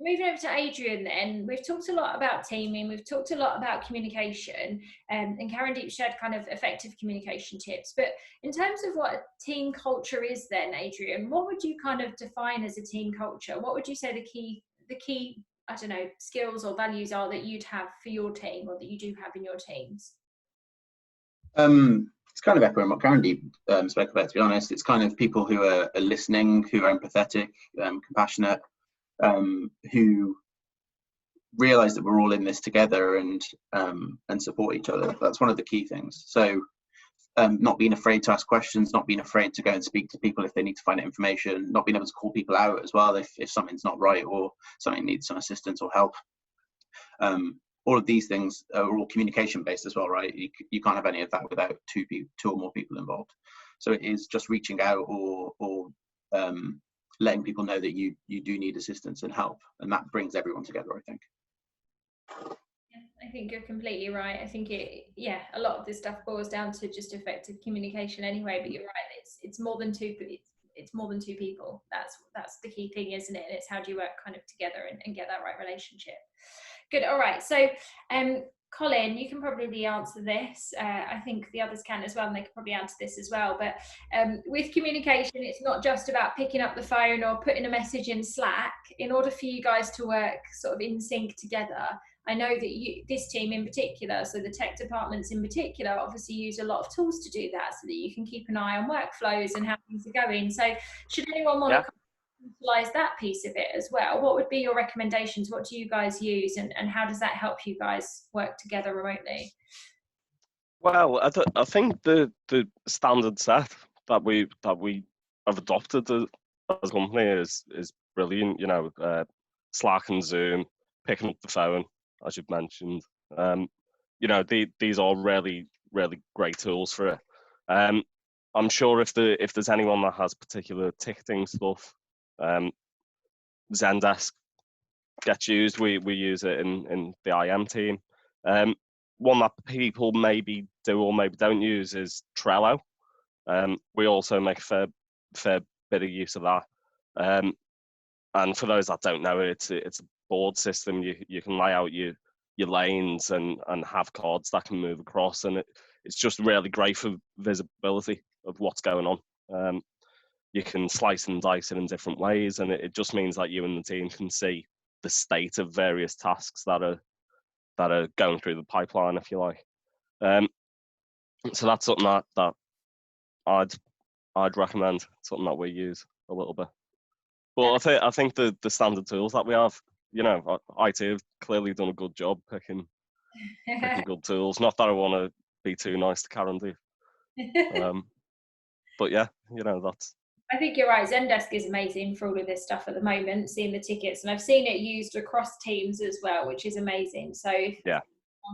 moving over to Adrian then, we've talked a lot about teaming, we've talked a lot about communication, and Karandeep shared kind of effective communication tips. But in terms of what a team culture is then, Adrian, what would you kind of define as a team culture? What would you say the key, I don't know, skills or values are that you'd have for your team or that you do have in your teams? It's kind of echoing what Karandeep spoke about, to be honest. It's kind of people who are listening, who are empathetic, compassionate, who realize that we're all in this together and support each other. That's one of the key things. So not being afraid to ask questions, not being afraid to go and speak to people if they need to find out information, not being able to call people out as well if something's not right or something needs some assistance or help. All of these things are all communication based as well, right? You can't have any of that without two or more people involved. So it is just reaching out or letting people know that you do need assistance and help, and that brings everyone together, I think. I think you're completely right. I think a lot of this stuff boils down to just effective communication anyway, but you're right, it's more than two people. That's the key thing, isn't it? And it's how do you work kind of together and get that right relationship. Good. All right. So Colin, you can probably answer this. I think the others can as well, and they can probably answer this as well. But with communication, it's not just about picking up the phone or putting a message in Slack. In order for you guys to work sort of in sync together, I know that this team in particular, so the tech departments in particular, obviously use a lot of tools to do that so that you can keep an eye on workflows and how things are going. So should anyone want to utilize that piece of it as well, what would be your recommendations? What do you guys use, and how does that help you guys work together remotely? Well, I think the standard set that we have adopted as a company is brilliant. You know, Slack and Zoom, picking up the phone, as you've mentioned. You know, these are really great tools for it. I'm sure if there's anyone that has particular ticketing stuff, Zendesk gets used. We use it in the IM team. One that people maybe do or maybe don't use is Trello. We also make a fair bit of use of that. And for those that don't know, it's a board system. You can lay out your lanes and have cards that can move across, and it's just really great for visibility of what's going on. You can slice and dice it in different ways, and it just means that you and the team can see the state of various tasks that are going through the pipeline, if you like. So that's something that I'd recommend, something that we use a little bit. But I think the standard tools that we have, you know, IT have clearly done a good job picking good tools. Not that I want to be too nice to Karandeep. But yeah, you know, that's. I think you're right. Zendesk is amazing for all of this stuff at the moment, seeing the tickets, and I've seen it used across teams as well, which is amazing. So if you're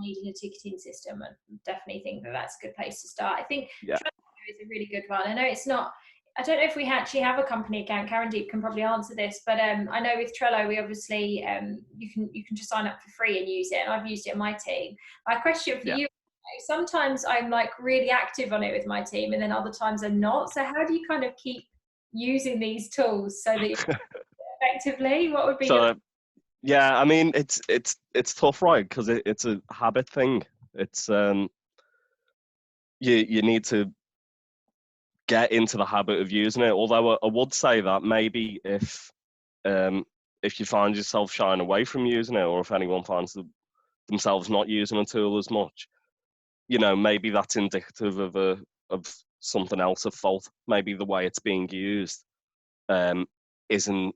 needing a ticketing system, I definitely think that's a good place to start. I think Trello is a really good one. I know it's not. I don't know if we actually have a company account. Karandeep can probably answer this, but I know with Trello, we obviously you can just sign up for free and use it, and I've used it in my team. My question for you: sometimes I'm like really active on it with my team, and then other times I'm not. So how do you kind of keep using these tools so that you effectively? What would be yeah, I mean, it's tough, right? Because it's a habit thing. It's you need to get into the habit of using it. Although I would say that maybe if you find yourself shying away from using it, or if anyone finds themselves not using a tool as much, you know, maybe that's indicative of something else at fault. Maybe the way it's being used isn't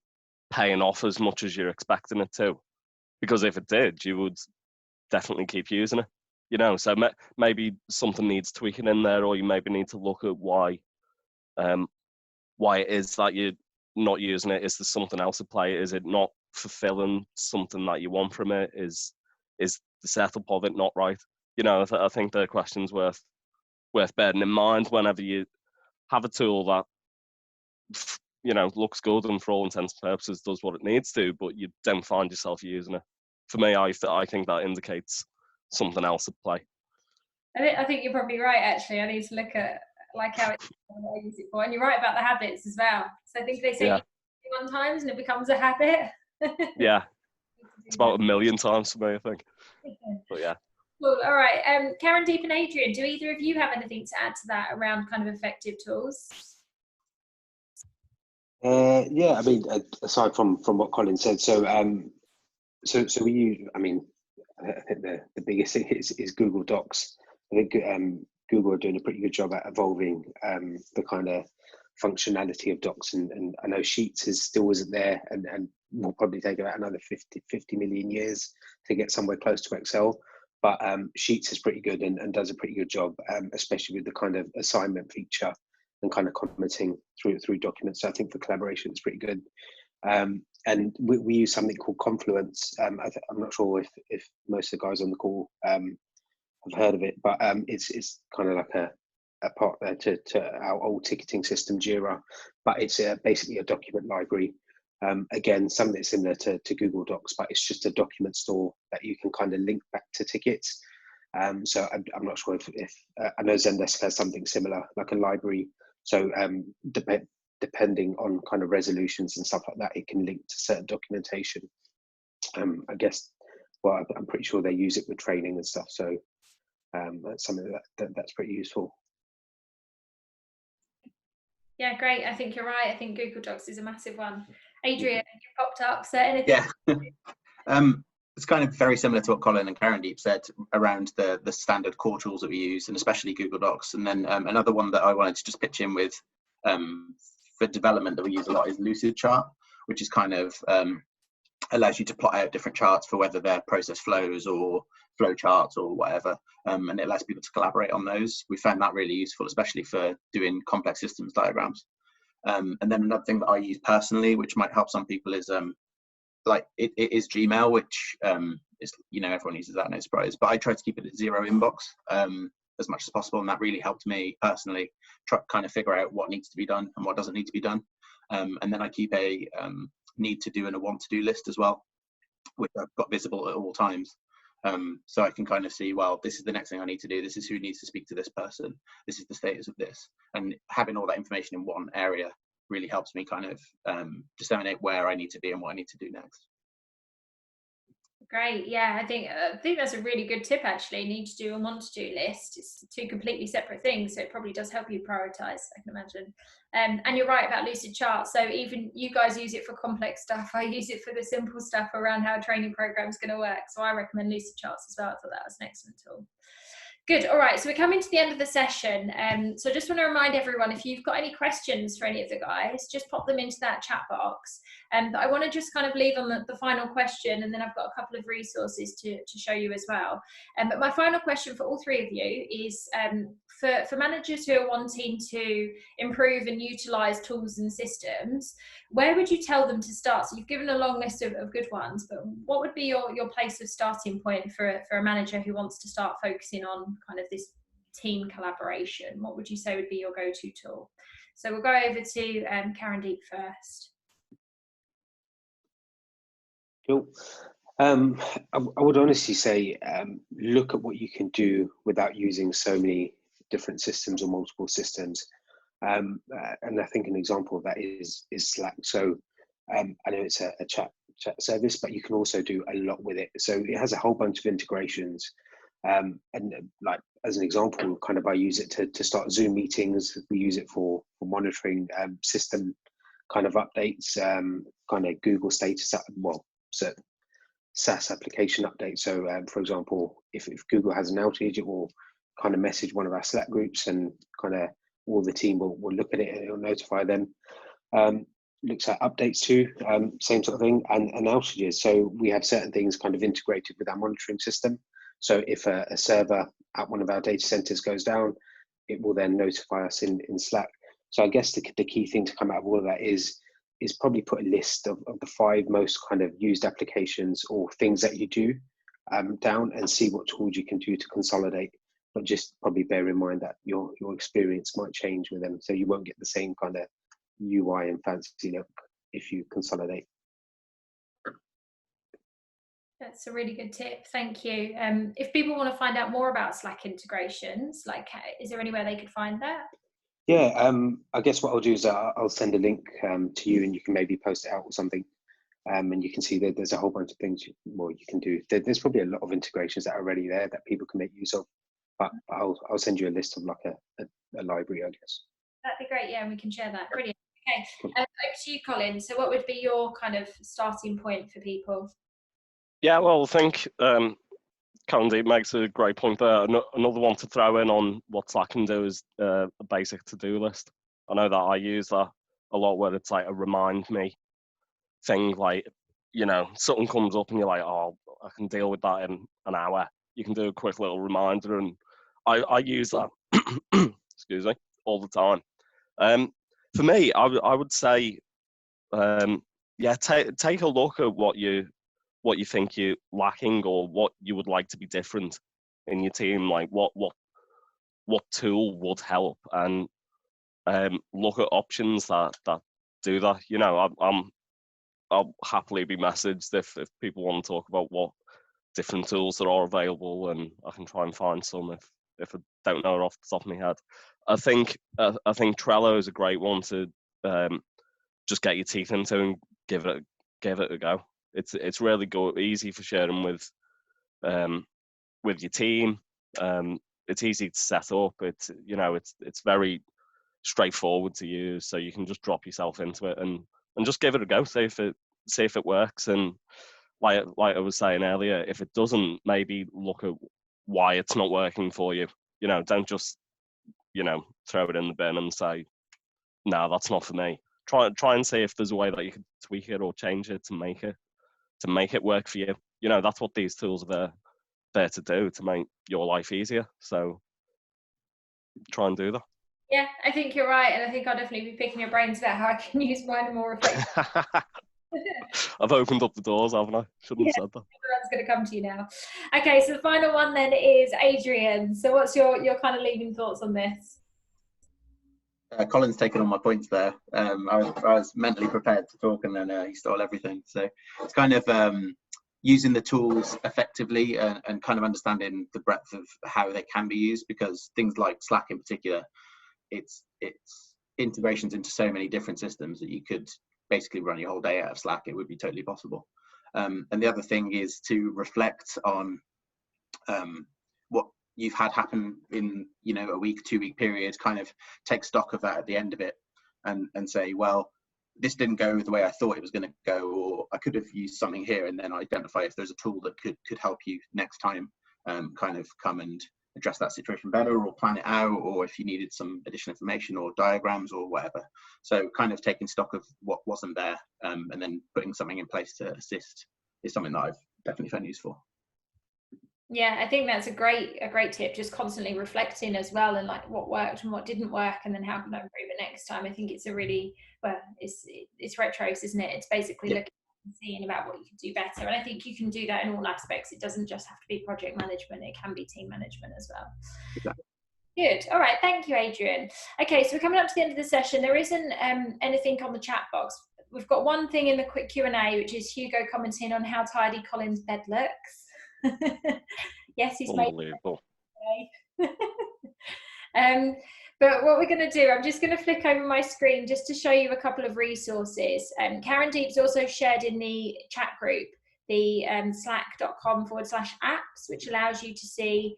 paying off as much as you're expecting it to. Because if it did, you would definitely keep using it. You know, so maybe something needs tweaking in there, or you maybe need to look at why it is that you're not using it. Is there something else at play? Is it not fulfilling something that you want from it? Is the setup of it not right? You know, I think the question's worth bearing in mind whenever you have a tool that, you know, looks good and for all intents and purposes does what it needs to, but you don't find yourself using it. For me, I think that indicates something else at play. I think you're probably right, actually. I need to look at like how it's what I use it for. And you're right about the habits as well. So I think they say Yeah. you do it 1 time and it becomes a habit. Yeah, it's about 1 million times for me, I think. But yeah. Cool. All right. Karen, Deep, and Adrian, do either of you have anything to add to that around kind of effective tools? Yeah, I mean, aside from what Colin said, so we use, I mean, I think the biggest thing is Google Docs. I think Google are doing a pretty good job at evolving the kind of functionality of Docs, and I know Sheets still isn't there, and will probably take about another 50 million years to get somewhere close to Excel. But Sheets is pretty good and does a pretty good job, especially with the kind of assignment feature and kind of commenting through documents. So I think for collaboration, it's pretty good. And we use something called Confluence. I'm not sure if most of the guys on the call have heard of it, but it's kind of like a partner to our old ticketing system, Jira, but it's basically a document library. Again, something similar to Google Docs, but it's just a document store that you can kind of link back to tickets. So I'm not sure if I know Zendesk has something similar, like a library. So depending on kind of resolutions and stuff like that, it can link to certain documentation. I guess, well, I'm pretty sure they use it with training and stuff. So that's something that's pretty useful. Yeah, great. I think you're right. I think Google Docs is a massive one. Adrian, you popped up. So anything? Yeah. It's kind of very similar to what Colin and Karen Deep said around the standard core tools that we use, and especially Google Docs. And then another one that I wanted to just pitch in with for development that we use a lot is Lucid Chart, which is kind of allows you to plot out different charts for whether they're process flows or flow charts or whatever, and it allows people to collaborate on those. We found that really useful, especially for doing complex systems diagrams. And then another thing that I use personally, which might help some people, is like it is Gmail, which is, you know, everyone uses that, no surprise, but I try to keep it at 0 inbox as much as possible, and that really helped me personally kind of figure out what needs to be done and what doesn't need to be done. And then I keep a need to do and a want to do list as well, which I've got visible at all times. So I can kind of see, well, this is the next thing I need to do, this is who needs to speak to this person, this is the status of this, and having all that information in one area really helps me kind of disseminate where I need to be and what I need to do next. Great. Yeah, I think that's a really good tip, actually. Need to do and want to do list. It's 2 completely separate things, so it probably does help you prioritize, I can imagine. And you're right about Lucid Chart. So even you guys use it for complex stuff. I use it for the simple stuff around how a training program is going to work. So I recommend Lucid Charts as well. I thought that was an excellent tool. Good. All right. So we're coming to the end of the session. So I just want to remind everyone, if you've got any questions for any of the guys, just pop them into that chat box. But I want to just kind of leave on the final question, and then I've got a couple of resources to show you as well. But my final question for all 3 of you is for managers who are wanting to improve and utilize tools and systems, where would you tell them to start? So you've given a long list of good ones, but what would be your place of starting point for a manager who wants to start focusing on kind of this team collaboration? What would you say would be your go-to tool? So we'll go over to Karen Deep first. Cool. I would honestly say look at what you can do without using so many different systems or multiple systems. And I think an example of that is Slack. So I know it's a chat service, but you can also do a lot with it. So it has a whole bunch of integrations. And like as an example, kind of I use it to start Zoom meetings. We use it for monitoring system kind of updates, kind of Google status, so SaaS application updates. So for example, if Google has an outage, it will kind of message one of our Slack groups and kind of all the team will look at it and it'll notify them. Looks at updates too, same sort of thing, and outages. So we have certain things kind of integrated with our monitoring system. So if a server at one of our data centers goes down, it will then notify us in Slack. So I guess the key thing to come out of all of that is probably put a list of the 5 most kind of used applications or things that you do down, and see what tools you can do to consolidate. But just probably bear in mind that your experience might change with them, so you won't get the same kind of UI and fancy look if you consolidate. That's a really good tip, thank you. If people want to find out more about Slack integrations, like, is there anywhere they could find that? Yeah, I guess what I'll do is I'll send a link to you, and you can maybe post it out or something, and you can see that there's a whole bunch of things you can do. There's probably a lot of integrations that are already there that people can make use of, but I'll send you a list of like a library, I guess. That'd be great, yeah, and we can share that. Brilliant. Okay, over to you, Colin. So what would be your kind of starting point for people? Yeah, well, I think Candy makes a great point there. Another one to throw in on what Slack can do is a basic to-do list. I know that I use that a lot, where it's like a remind me thing, like, you know, something comes up and you're like, oh, I can deal with that in an hour. You can do a quick little reminder, and I use that, excuse me, all the time. For me, I would say, yeah, take a look at what you think you're lacking, or what you would like to be different in your team, like what tool would help, and look at options that do that. You know, I'll happily be messaged if people want to talk about what different tools that are available, and I can try and find some if I don't know it off the top of my head. I think Trello is a great one to just get your teeth into and give it a go. It's really good, easy for sharing with your team. It's easy to set up. It's very straightforward to use, so you can just drop yourself into it and just give it a go. See if it works. And like I was saying earlier, if it doesn't, maybe look at why it's not working for you. You know, don't just throw it in the bin and say, no, that's not for me. Try and see if there's a way that you could tweak it or change it to make it work for you. You know, that's what these tools are there to do, to make your life easier. So try and do that. Yeah, I think you're right, and I think I'll definitely be picking your brains about how I can use mine more effectively. I've opened up the doors, haven't I? Shouldn't have said that. Everyone's going to come to you now. Okay, so the final one then is Adrian. So what's your kind of leading thoughts on this? Colin's taken all my points there. I was mentally prepared to talk, and then he stole everything. So it's kind of using the tools effectively, and kind of understanding the breadth of how they can be used, because things like Slack in particular, it's integrations into so many different systems that you could basically run your whole day out of Slack. It would be totally possible. And the other thing is to reflect on what you've had happen in a week, 2 week period. Kind of take stock of that at the end of it, and say, well, this didn't go the way I thought it was going to go, or I could have used something here, and then identify if there's a tool that could help you next time kind of come and address that situation better, or plan it out, or if you needed some additional information or diagrams or whatever. So kind of taking stock of what wasn't there, and then putting something in place to assist is something that I've definitely found useful. Yeah, I think that's a great tip, just constantly reflecting as well, and like what worked and what didn't work, and then how can I improve it next time. I think it's a really, well, it's retros, isn't it? It's basically looking and seeing about what you can do better, and I think you can do that in all aspects. It doesn't just have to be project management, it can be team management as well. Exactly. Good. All right, thank you, Adrian. Okay, so we're coming up to the end of the session. There isn't anything on the chat box. We've got one thing in the quick Q&A, which is Hugo commenting on how tidy Colin's bed looks. Yes, he's made it. But what we're going to do, I'm just going to flick over my screen just to show you a couple of resources. Karen Deep's also shared in the chat group the slack.com/apps, which allows you to see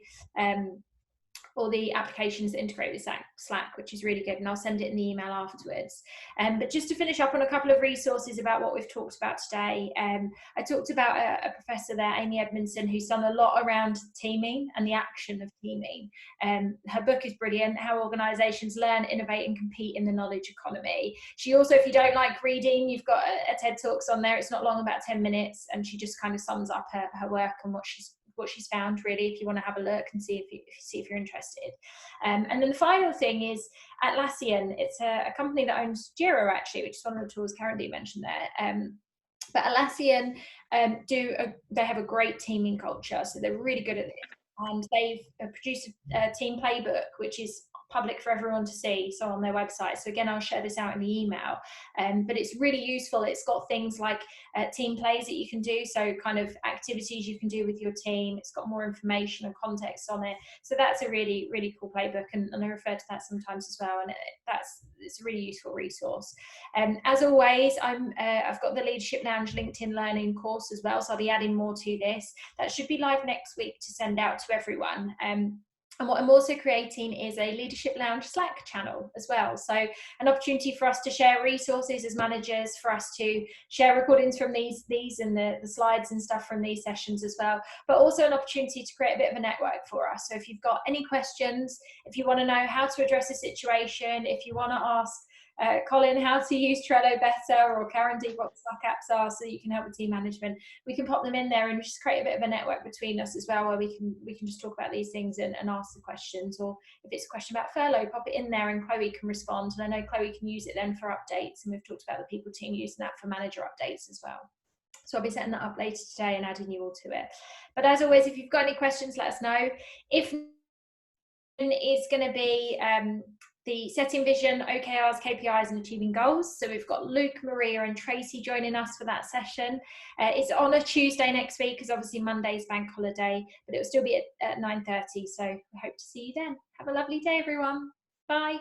or the applications that integrate with Slack, which is really good, and I'll send it in the email afterwards. But just to finish up on a couple of resources about what we've talked about today, I talked about a professor there, Amy Edmondson, who's done a lot around teaming and the action of teaming. Her book is brilliant, How Organisations Learn, Innovate and Compete in the Knowledge Economy. She also, if you don't like reading, you've got a TED Talks on there. It's not long, about 10 minutes, and she just kind of sums up her work and what she's found, really, if you want to have a look and see if you're interested. And then the final thing is Atlassian. It's a company that owns Jira, actually, which is one of the tools Karen mentioned there. But Atlassian they have a great teaming culture, so they're really good at this. And they've produced a team playbook, which is public for everyone to see, so on their website. So again, I'll share this out in the email, but it's really useful. It's got things like team plays that you can do, so kind of activities you can do with your team. It's got more information and context on it, so that's a really, really cool playbook, and I refer to that sometimes as well, and it's a really useful resource. As always, I've got the Leadership Lounge LinkedIn Learning course as well, so I'll be adding more to this. That should be live next week to send out to everyone. And what I'm also creating is a Leadership Lounge Slack channel as well. So an opportunity for us to share resources as managers, for us to share recordings from these and the slides and stuff from these sessions as well, but also an opportunity to create a bit of a network for us. So if you've got any questions, if you want to know how to address a situation, if you want to ask Colin how to use Trello better, or Karen what Slack apps are so you can help with team management, we can pop them in there and just create a bit of a network between us as well, where we can just talk about these things and ask the questions. Or if it's a question about furlough, pop it in there and Chloe can respond, and I know Chloe can use it then for updates, and we've talked about the people team using that for manager updates as well. So I'll be setting that up later today and adding you all to it. But as always, if you've got any questions, let us know. If is going to be the setting vision, OKRs, KPIs and achieving goals. So we've got Luke, Maria and Tracy joining us for that session. It's on a Tuesday next week, because obviously Monday's bank holiday, but it will still be at 9:30. So I hope to see you then. Have a lovely day, everyone. Bye.